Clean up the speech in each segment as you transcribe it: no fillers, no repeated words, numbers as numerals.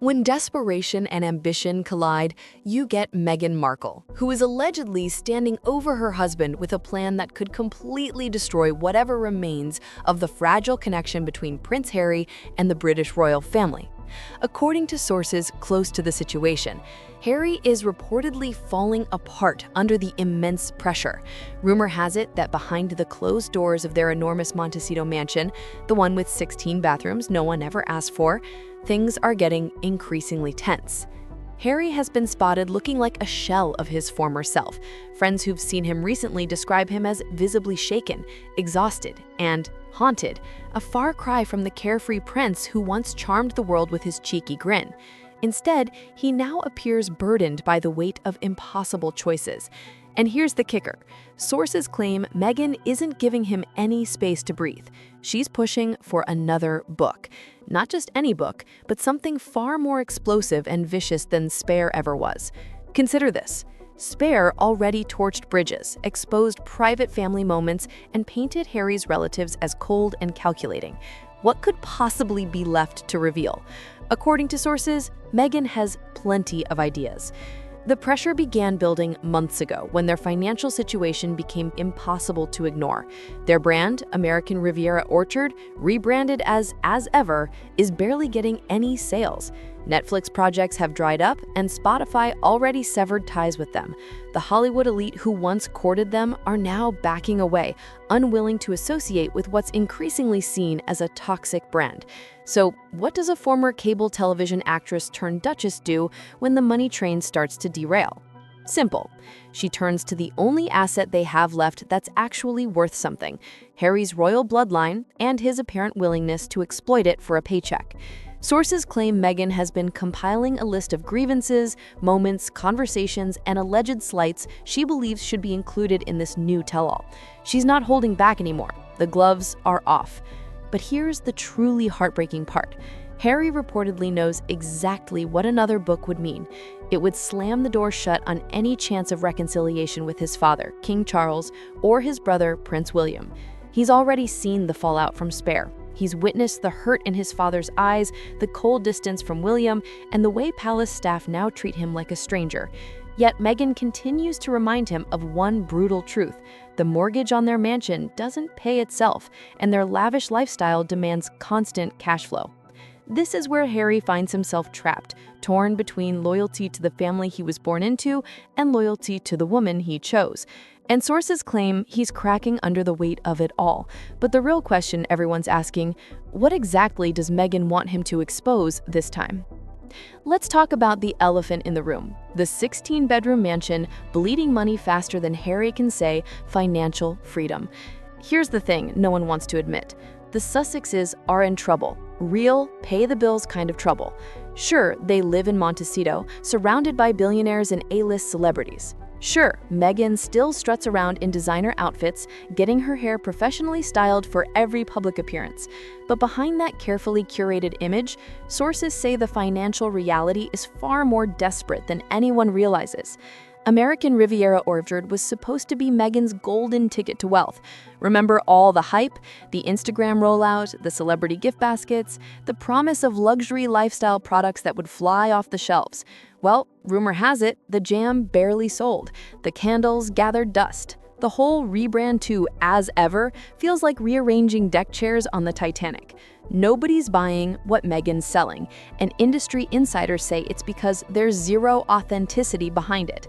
When desperation and ambition collide, you get Meghan Markle, who is allegedly standing over her husband with a plan that could completely destroy whatever remains of the fragile connection between Prince Harry and the British royal family. According to sources close to the situation, Harry is reportedly falling apart under the immense pressure. Rumor has it that behind the closed doors of their enormous Montecito mansion, the one with 16 bathrooms no one ever asked for, things are getting increasingly tense. Harry has been spotted looking like a shell of his former self. Friends who've seen him recently describe him as visibly shaken, exhausted, and haunted, a far cry from the carefree prince who once charmed the world with his cheeky grin. Instead, he now appears burdened by the weight of impossible choices. And here's the kicker. Sources claim Meghan isn't giving him any space to breathe. She's pushing for another book. Not just any book, but something far more explosive and vicious than Spare ever was. Consider this. Spare already torched bridges, exposed private family moments, and painted Harry's relatives as cold and calculating. What could possibly be left to reveal? According to sources, Meghan has plenty of ideas. The pressure began building months ago when their financial situation became impossible to ignore. Their brand, American Riviera Orchard, rebranded as Ever, is barely getting any sales. Netflix projects have dried up, and Spotify already severed ties with them. The Hollywood elite who once courted them are now backing away, unwilling to associate with what's increasingly seen as a toxic brand. So, what does a former cable television actress turned duchess do when the money train starts to derail? Simple. She turns to the only asset they have left that's actually worth something: Harry's royal bloodline and his apparent willingness to exploit it for a paycheck. Sources claim Meghan has been compiling a list of grievances, moments, conversations, and alleged slights she believes should be included in this new tell-all. She's not holding back anymore. The gloves are off. But here's the truly heartbreaking part. Harry reportedly knows exactly what another book would mean. It would slam the door shut on any chance of reconciliation with his father, King Charles, or his brother, Prince William. He's already seen the fallout from Spare. He's witnessed the hurt in his father's eyes, the cold distance from William, and the way palace staff now treat him like a stranger. Yet Meghan continues to remind him of one brutal truth: the mortgage on their mansion doesn't pay itself, and their lavish lifestyle demands constant cash flow. This is where Harry finds himself trapped, torn between loyalty to the family he was born into and loyalty to the woman he chose. And sources claim he's cracking under the weight of it all. But the real question everyone's asking: what exactly does Meghan want him to expose this time? Let's talk about the elephant in the room: the 16-bedroom mansion, bleeding money faster than Harry can say financial freedom. Here's the thing no one wants to admit. The Sussexes are in trouble. Real, pay-the-bills kind of trouble. Sure, they live in Montecito, surrounded by billionaires and A-list celebrities. Sure, Meghan still struts around in designer outfits, getting her hair professionally styled for every public appearance. But behind that carefully curated image, sources say the financial reality is far more desperate than anyone realizes. American Riviera Orchard was supposed to be Meghan's golden ticket to wealth. Remember all the hype, the Instagram rollout, the celebrity gift baskets, the promise of luxury lifestyle products that would fly off the shelves. Well, rumor has it, the jam barely sold. The candles gathered dust. The whole rebrand to As Ever feels like rearranging deck chairs on the Titanic. Nobody's buying what Meghan's selling, and industry insiders say it's because there's zero authenticity behind it.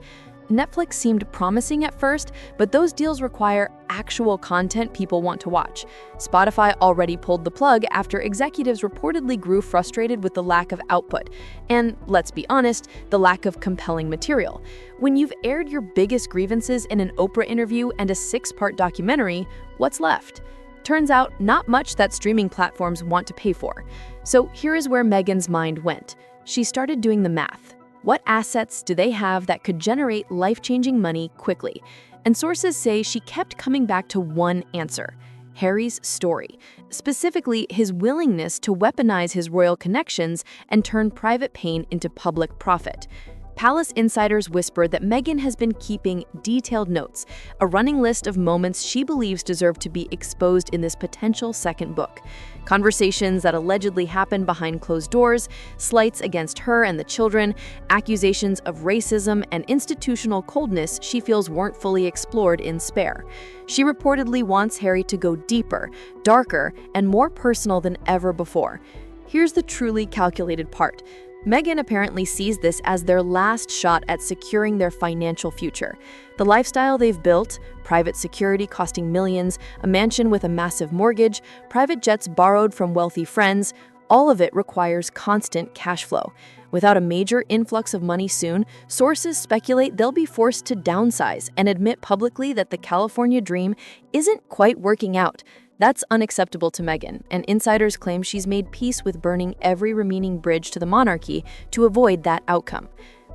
Netflix seemed promising at first, but those deals require actual content people want to watch. Spotify already pulled the plug after executives reportedly grew frustrated with the lack of output. And let's be honest, the lack of compelling material. When you've aired your biggest grievances in an Oprah interview and a 6-part documentary, what's left? Turns out, not much that streaming platforms want to pay for. So here is where Meghan's mind went. She started doing the math. What assets do they have that could generate life-changing money quickly? And sources say she kept coming back to one answer: Harry's story. Specifically, his willingness to weaponize his royal connections and turn private pain into public profit. Palace insiders whisper that Meghan has been keeping detailed notes, a running list of moments she believes deserve to be exposed in this potential second book. Conversations that allegedly happened behind closed doors, slights against her and the children, accusations of racism, and institutional coldness she feels weren't fully explored in Spare. She reportedly wants Harry to go deeper, darker, and more personal than ever before. Here's the truly calculated part. Meghan apparently sees this as their last shot at securing their financial future. The lifestyle they've built, private security costing millions, a mansion with a massive mortgage, private jets borrowed from wealthy friends, all of it requires constant cash flow. Without a major influx of money soon, sources speculate they'll be forced to downsize and admit publicly that the California dream isn't quite working out. That's unacceptable to Meghan, and insiders claim she's made peace with burning every remaining bridge to the monarchy to avoid that outcome.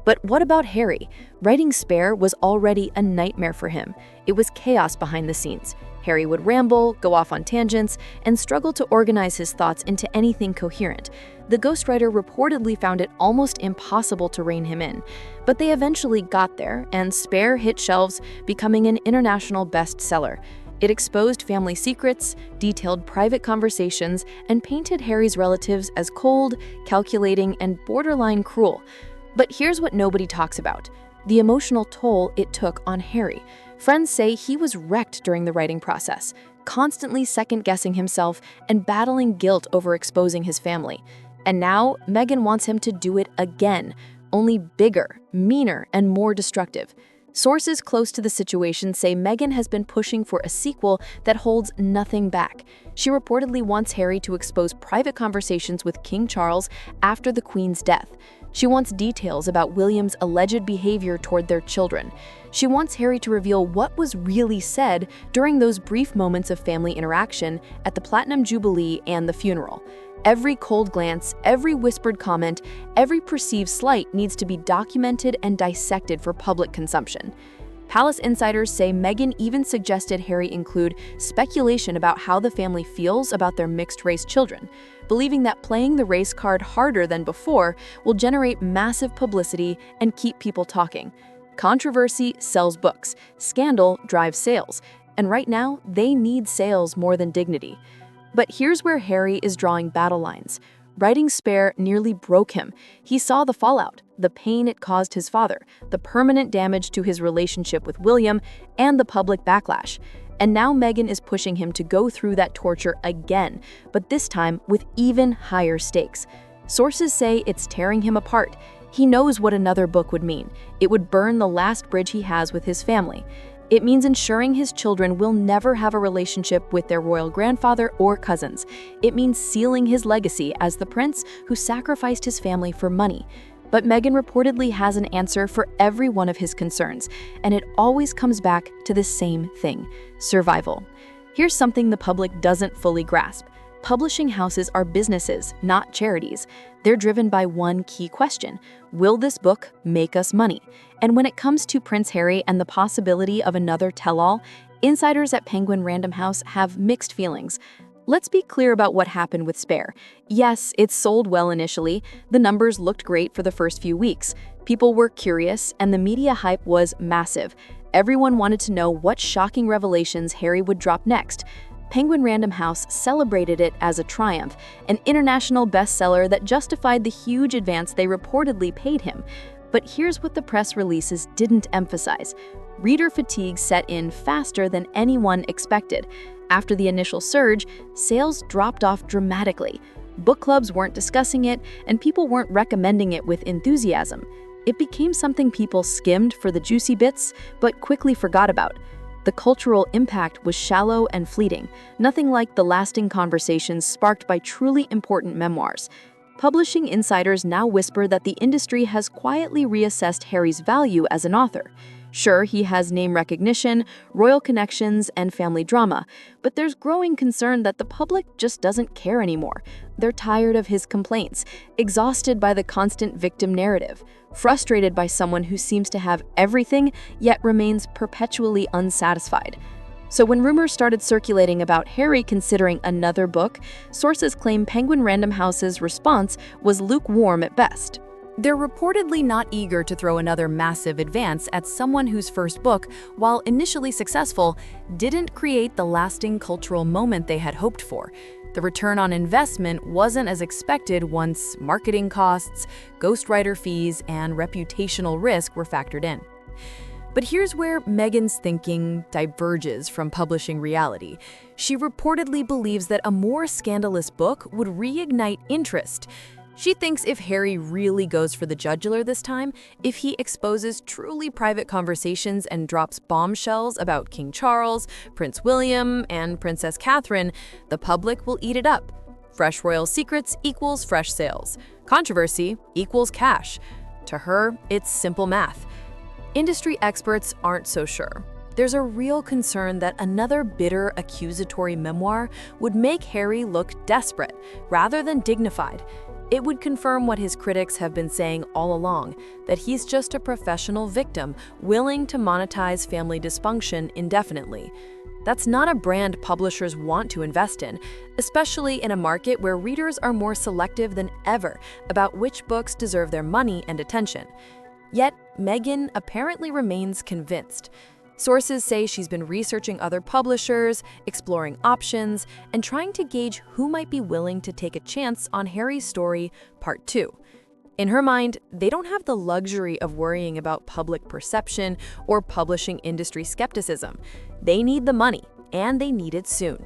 But what about Harry? Writing Spare was already a nightmare for him. It was chaos behind the scenes. Harry would ramble, go off on tangents, and struggle to organize his thoughts into anything coherent. The ghostwriter reportedly found it almost impossible to rein him in. But they eventually got there, and Spare hit shelves, becoming an international bestseller. It exposed family secrets, detailed private conversations, and painted Harry's relatives as cold, calculating, and borderline cruel. But here's what nobody talks about: the emotional toll it took on Harry. Friends say he was wrecked during the writing process, constantly second-guessing himself and battling guilt over exposing his family. And now, Meghan wants him to do it again, only bigger, meaner, and more destructive. Sources close to the situation say Meghan has been pushing for a sequel that holds nothing back. She reportedly wants Harry to expose private conversations with King Charles after the Queen's death. She wants details about William's alleged behavior toward their children. She wants Harry to reveal what was really said during those brief moments of family interaction at the Platinum Jubilee and the funeral. Every cold glance, every whispered comment, every perceived slight needs to be documented and dissected for public consumption. Palace insiders say Meghan even suggested Harry include speculation about how the family feels about their mixed-race children, believing that playing the race card harder than before will generate massive publicity and keep people talking. Controversy sells books, scandal drives sales, and right now they need sales more than dignity. But here's where Harry is drawing battle lines. Writing Spare nearly broke him. He saw the fallout, the pain it caused his father, the permanent damage to his relationship with William, and the public backlash. And now Meghan is pushing him to go through that torture again, but this time with even higher stakes. Sources say it's tearing him apart. He knows what another book would mean. It would burn the last bridge he has with his family. It means ensuring his children will never have a relationship with their royal grandfather or cousins. It means sealing his legacy as the prince who sacrificed his family for money. But Meghan reportedly has an answer for every one of his concerns, and it always comes back to the same thing: survival. Here's something the public doesn't fully grasp. Publishing houses are businesses, not charities. They're driven by one key question: will this book make us money? And when it comes to Prince Harry and the possibility of another tell-all, insiders at Penguin Random House have mixed feelings. Let's be clear about what happened with Spare. Yes, it sold well initially. The numbers looked great for the first few weeks. People were curious, and the media hype was massive. Everyone wanted to know what shocking revelations Harry would drop next. Penguin Random House celebrated it as a triumph, an international bestseller that justified the huge advance they reportedly paid him. But here's what the press releases didn't emphasize. Reader fatigue set in faster than anyone expected. After the initial surge, sales dropped off dramatically. Book clubs weren't discussing it, and people weren't recommending it with enthusiasm. It became something people skimmed for the juicy bits, but quickly forgot about. The cultural impact was shallow and fleeting, nothing like the lasting conversations sparked by truly important memoirs. Publishing insiders now whisper that the industry has quietly reassessed Harry's value as an author. Sure, he has name recognition, royal connections, and family drama, but there's growing concern that the public just doesn't care anymore. They're tired of his complaints, exhausted by the constant victim narrative, frustrated by someone who seems to have everything yet remains perpetually unsatisfied. So when rumors started circulating about Harry considering another book, sources claim Penguin Random House's response was lukewarm at best. They're reportedly not eager to throw another massive advance at someone whose first book, while initially successful, didn't create the lasting cultural moment they had hoped for. The return on investment wasn't as expected once marketing costs, ghostwriter fees, and reputational risk were factored in. But here's where Meghan's thinking diverges from publishing reality. She reportedly believes that a more scandalous book would reignite interest. She thinks if Harry really goes for the jugular this time, if he exposes truly private conversations and drops bombshells about King Charles, Prince William, and Princess Catherine, the public will eat it up. Fresh royal secrets equals fresh sales. Controversy equals cash. To her, it's simple math. Industry experts aren't so sure. There's a real concern that another bitter, accusatory memoir would make Harry look desperate rather than dignified. It would confirm what his critics have been saying all along, that he's just a professional victim willing to monetize family dysfunction indefinitely. That's not a brand publishers want to invest in, especially in a market where readers are more selective than ever about which books deserve their money and attention. Yet, Meghan apparently remains convinced. Sources say she's been researching other publishers, exploring options, and trying to gauge who might be willing to take a chance on Harry's story, Part 2. In her mind, they don't have the luxury of worrying about public perception or publishing industry skepticism. They need the money, and they need it soon.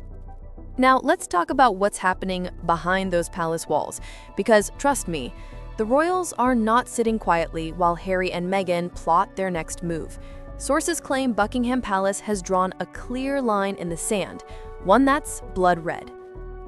Now, let's talk about what's happening behind those palace walls, because trust me, the royals are not sitting quietly while Harry and Meghan plot their next move. Sources claim Buckingham Palace has drawn a clear line in the sand, one that's blood red.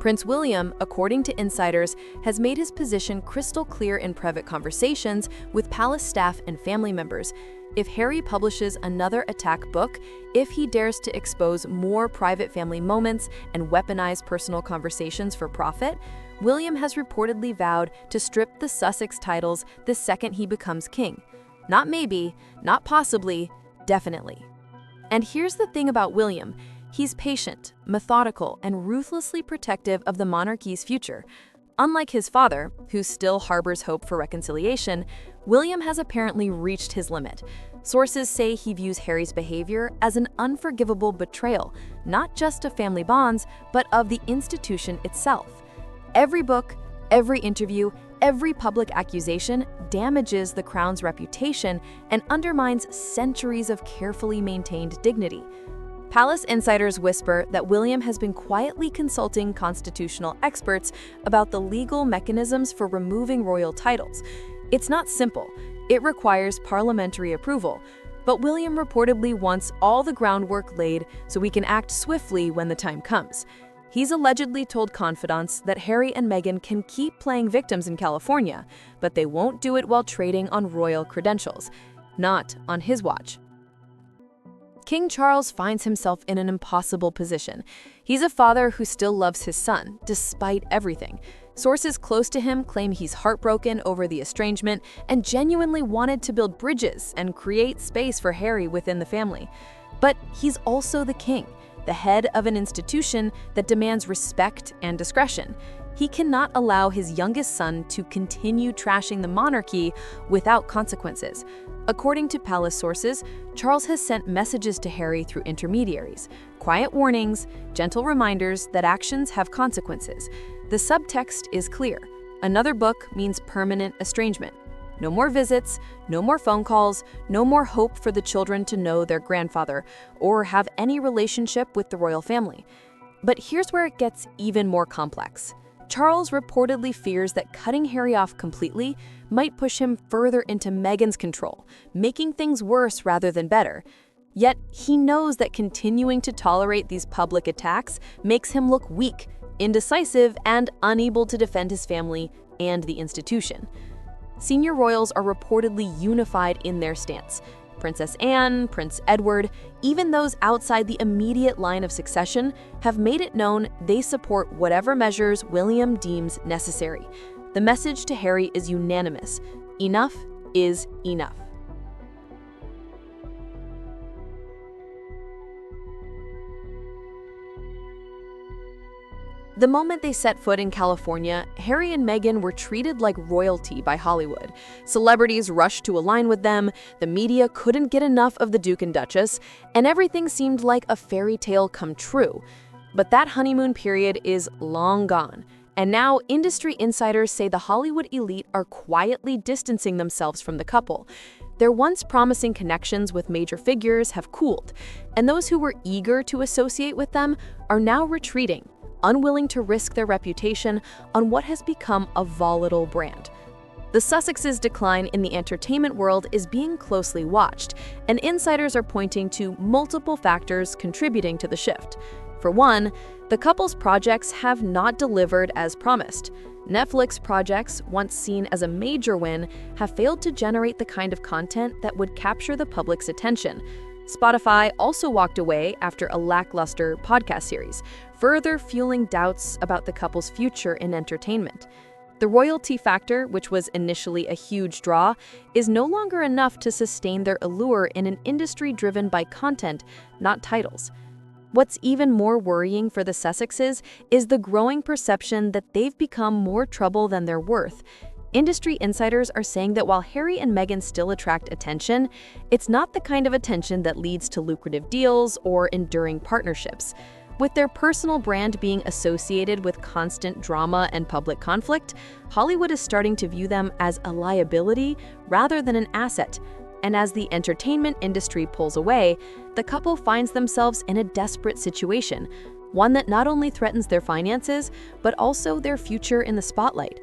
Prince William, according to insiders, has made his position crystal clear in private conversations with palace staff and family members. If Harry publishes another attack book, if he dares to expose more private family moments and weaponize personal conversations for profit, William has reportedly vowed to strip the Sussex titles the second he becomes king. Not maybe, not possibly, definitely. And here's the thing about William. He's patient, methodical, and ruthlessly protective of the monarchy's future. Unlike his father, who still harbors hope for reconciliation, William has apparently reached his limit. Sources say he views Harry's behavior as an unforgivable betrayal, not just of family bonds, but of the institution itself. Every book, every interview, every public accusation damages the crown's reputation and undermines centuries of carefully maintained dignity. Palace insiders whisper that William has been quietly consulting constitutional experts about the legal mechanisms for removing royal titles. It's not simple. It requires parliamentary approval, but William reportedly wants all the groundwork laid so we can act swiftly when the time comes. He's allegedly told confidants that Harry and Meghan can keep playing victims in California, but they won't do it while trading on royal credentials. Not on his watch. King Charles finds himself in an impossible position. He's a father who still loves his son, despite everything. Sources close to him claim he's heartbroken over the estrangement and genuinely wanted to build bridges and create space for Harry within the family. But he's also the king, the head of an institution that demands respect and discretion. He cannot allow his youngest son to continue trashing the monarchy without consequences. According to palace sources, Charles has sent messages to Harry through intermediaries, quiet warnings, gentle reminders that actions have consequences. The subtext is clear. Another book means permanent estrangement. No more visits, no more phone calls, no more hope for the children to know their grandfather or have any relationship with the royal family. But here's where it gets even more complex. Charles reportedly fears that cutting Harry off completely might push him further into Meghan's control, making things worse rather than better. Yet he knows that continuing to tolerate these public attacks makes him look weak, indecisive, and unable to defend his family and the institution. Senior royals are reportedly unified in their stance. Princess Anne, Prince Edward, even those outside the immediate line of succession, have made it known they support whatever measures William deems necessary. The message to Harry is unanimous. Enough is enough. The moment they set foot in California, Harry and Meghan were treated like royalty by Hollywood. Celebrities rushed to align with them, the media couldn't get enough of the Duke and Duchess, and everything seemed like a fairy tale come true. But that honeymoon period is long gone. And now, industry insiders say the Hollywood elite are quietly distancing themselves from the couple. Their once promising connections with major figures have cooled, and those who were eager to associate with them are now retreating, unwilling to risk their reputation on what has become a volatile brand. The Sussexes' decline in the entertainment world is being closely watched, and insiders are pointing to multiple factors contributing to the shift. For one, the couple's projects have not delivered as promised. Netflix projects, once seen as a major win, have failed to generate the kind of content that would capture the public's attention. Spotify also walked away after a lackluster podcast series, further fueling doubts about the couple's future in entertainment. The royalty factor, which was initially a huge draw, is no longer enough to sustain their allure in an industry driven by content, not titles. What's even more worrying for the Sussexes is the growing perception that they've become more trouble than they're worth. Industry insiders are saying that while Harry and Meghan still attract attention, it's not the kind of attention that leads to lucrative deals or enduring partnerships. With their personal brand being associated with constant drama and public conflict, Hollywood is starting to view them as a liability rather than an asset. And as the entertainment industry pulls away, the couple finds themselves in a desperate situation, one that not only threatens their finances, but also their future in the spotlight.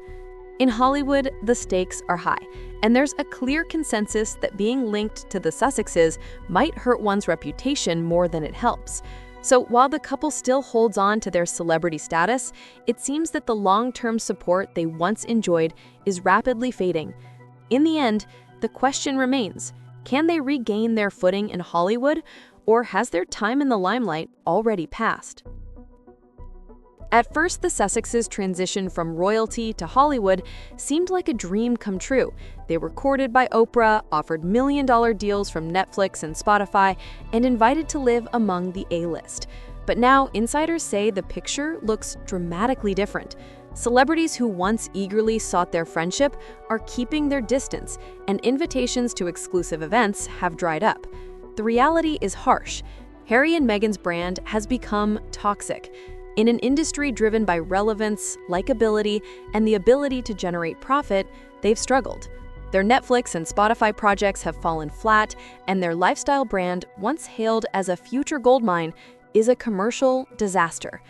In Hollywood, the stakes are high, and there's a clear consensus that being linked to the Sussexes might hurt one's reputation more than it helps. So while the couple still holds on to their celebrity status, it seems that the long-term support they once enjoyed is rapidly fading. In the end, the question remains, can they regain their footing in Hollywood, or has their time in the limelight already passed? At first, the Sussexes' transition from royalty to Hollywood seemed like a dream come true. They were courted by Oprah, offered million-dollar deals from Netflix and Spotify, and invited to live among the A-list. But now, insiders say the picture looks dramatically different. Celebrities who once eagerly sought their friendship are keeping their distance, and invitations to exclusive events have dried up. The reality is harsh. Harry and Meghan's brand has become toxic. In an industry driven by relevance, likability, and the ability to generate profit, they've struggled. Their Netflix and Spotify projects have fallen flat, and their lifestyle brand, once hailed as a future goldmine, is a commercial disaster.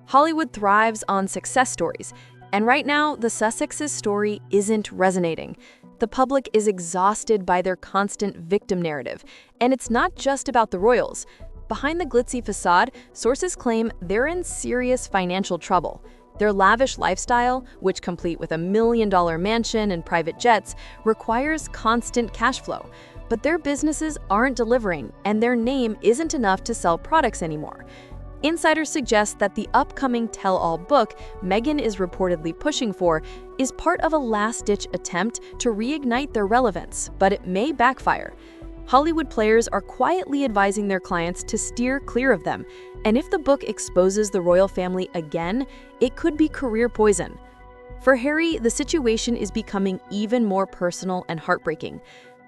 Hollywood thrives on success stories, and right now, the Sussexes' story isn't resonating. The public is exhausted by their constant victim narrative, and it's not just about the royals. Behind the glitzy facade, sources claim they're in serious financial trouble. Their lavish lifestyle, which complete with a million-dollar mansion and private jets, requires constant cash flow. But their businesses aren't delivering, and their name isn't enough to sell products anymore. Insiders suggest that the upcoming tell-all book Meghan is reportedly pushing for is part of a last-ditch attempt to reignite their relevance, but it may backfire. Hollywood players are quietly advising their clients to steer clear of them, and if the book exposes the royal family again, it could be career poison. For Harry, the situation is becoming even more personal and heartbreaking.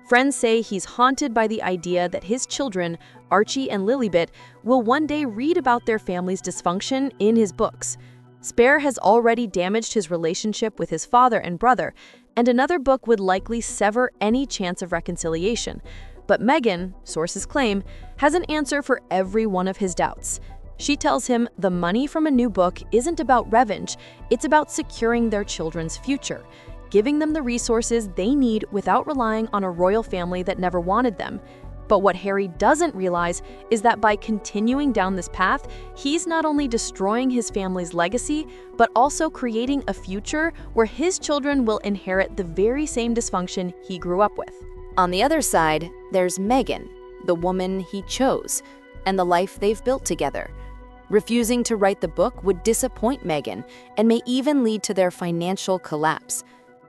Friends say he's haunted by the idea that his children, Archie and Lilibet, will one day read about their family's dysfunction in his books. Spare has already damaged his relationship with his father and brother, and another book would likely sever any chance of reconciliation. But Meghan, sources claim, has an answer for every one of his doubts. She tells him the money from a new book isn't about revenge, it's about securing their children's future, giving them the resources they need without relying on a royal family that never wanted them. But what Harry doesn't realize is that by continuing down this path, he's not only destroying his family's legacy, but also creating a future where his children will inherit the very same dysfunction he grew up with. On the other side, there's Meghan, the woman he chose, and the life they've built together. Refusing to write the book would disappoint Meghan and may even lead to their financial collapse.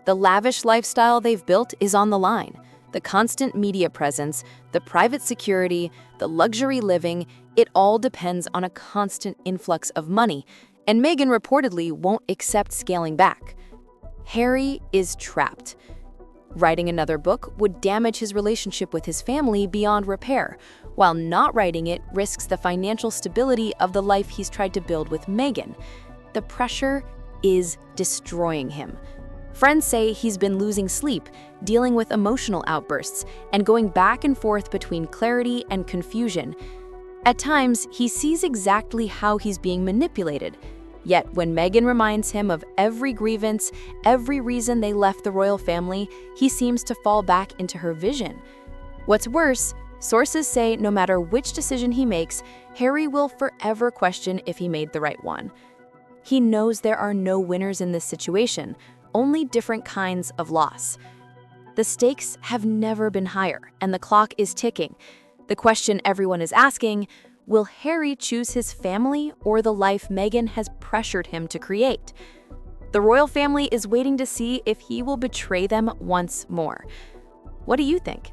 The lavish lifestyle they've built is on the line. The constant media presence, the private security, the luxury living, it all depends on a constant influx of money, and Meghan reportedly won't accept scaling back. Harry is trapped. Writing another book would damage his relationship with his family beyond repair, while not writing it risks the financial stability of the life he's tried to build with Meghan. The pressure is destroying him. Friends say he's been losing sleep, dealing with emotional outbursts, and going back and forth between clarity and confusion. At times, he sees exactly how he's being manipulated. Yet when Meghan reminds him of every grievance, every reason they left the royal family, he seems to fall back into her vision. What's worse, sources say no matter which decision he makes, Harry will forever question if he made the right one. He knows there are no winners in this situation, only different kinds of loss. The stakes have never been higher, and the clock is ticking. The question everyone is asking, will Harry choose his family or the life Meghan has pressured him to create? The royal family is waiting to see if he will betray them once more. What do you think?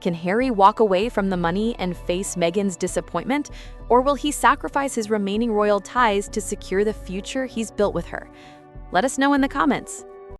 Can Harry walk away from the money and face Meghan's disappointment, or will he sacrifice his remaining royal ties to secure the future he's built with her? Let us know in the comments.